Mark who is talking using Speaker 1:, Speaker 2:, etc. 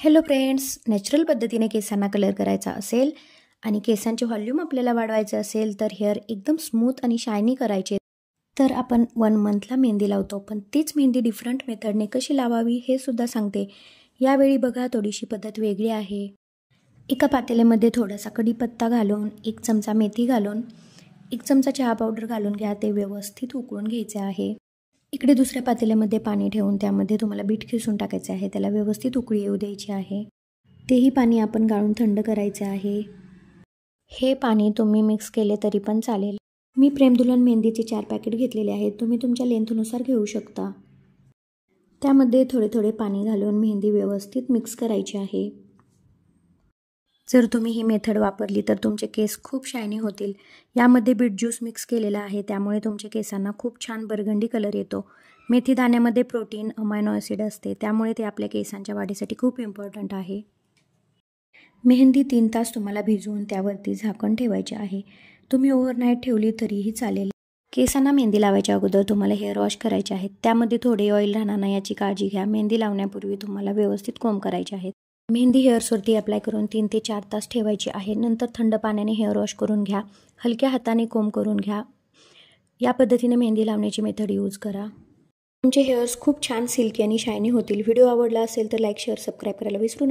Speaker 1: Hello friends, natural पद्धतीने केसांना colour करायचा असेल आणि केसांचे व्हॉल्यूम आपल्याला वाढवायचे असेल तर हेअर एकदम स्मूथ आणि शायनी करायचे तर आपण 1 मंथला मेहंदी लावतो. पण तीच मेहंदी डिफरंट मेथडने कशी लावावी हे सुद्धा सांगते. यावेळी बघा थोडीशी पद्धत वेगळी आहे. एका पातेल्यामध्ये थोडासा कढीपत्ता घालून, 1 चमचा मेथी घालून, 1 चमचा चहा पावडर घालून घ्या. ते व्यवस्थित उकळून घ्यायचे आहे. इकडे दुसऱ्या पातेल्यामध्ये पाणी ठेवून त्यामध्ये तुम्हाला बीट खिसून टाकायचे आहे. त्याला व्यवस्थित उकळी येऊ द्यायची आहे. तेही पाणी आपण गाळून थंड करायचे आहे. हे पाणी तुम्ही मिक्स केले तरी पण चालेल. मी प्रेमदुल्हन मेहंदीचे 4 पॅकेट घेतलेले आहेत. तुम्ही तुमच्या लेंथनुसार घेऊ शकता. त्यामध्ये थोडे थोडे पाणी घालून मेहंदी व्यवस्थित मिक्स करायची आहे. जर तुम्ही ही मेथड वापरली तर तुमचे केस खूप शायनी होतील. यामध्ये बीट ज्यूस मिक्स केलेला आहे त्यामुळे तुमच्या केसांना खूप छान बर्गंडी कलर येतो. मेथी दाण्यामध्ये प्रोटीन, अमायनो ॲसिड असते त्यामुळे ते आपल्या केसांच्या वाढीसाठी खूप इम्पॉर्टंट आहे. मेहंदी 3 तास तुम्हाला भिजवून त्यावरती झाकण ठेवायचे आहे. तुम्ही ओव्हरनाईट ठेवली तरीही चालेल. केसांना मेहंदी लावायच्या अगोदर तुम्हाला हेअर वॉश करायचे आहेत. त्यामध्ये थोडे ऑइल राहणार नाही याची काळजी घ्या. मेहंदी लावण्यापूर्वी तुम्हाला व्यवस्थित कोंब करायचे आहेत. मेहंदी हेअर्सवरती अप्लाय करून 3 ते 4 तास ठेवायची आहे. नंतर थंड पाण्याने हेअर वॉश करून घ्या. हलक्या हाताने कोंब करून घ्या. या पद्धतीने मेहंदी लावण्याची मेथड यूज करा. तुमचे हेअर्स खूप छान सिल्की आणि शायनी होतील. व्हिडिओ आवडला असेल तर लाईक, शेअर, सबस्क्राईब करायला विसरू नका.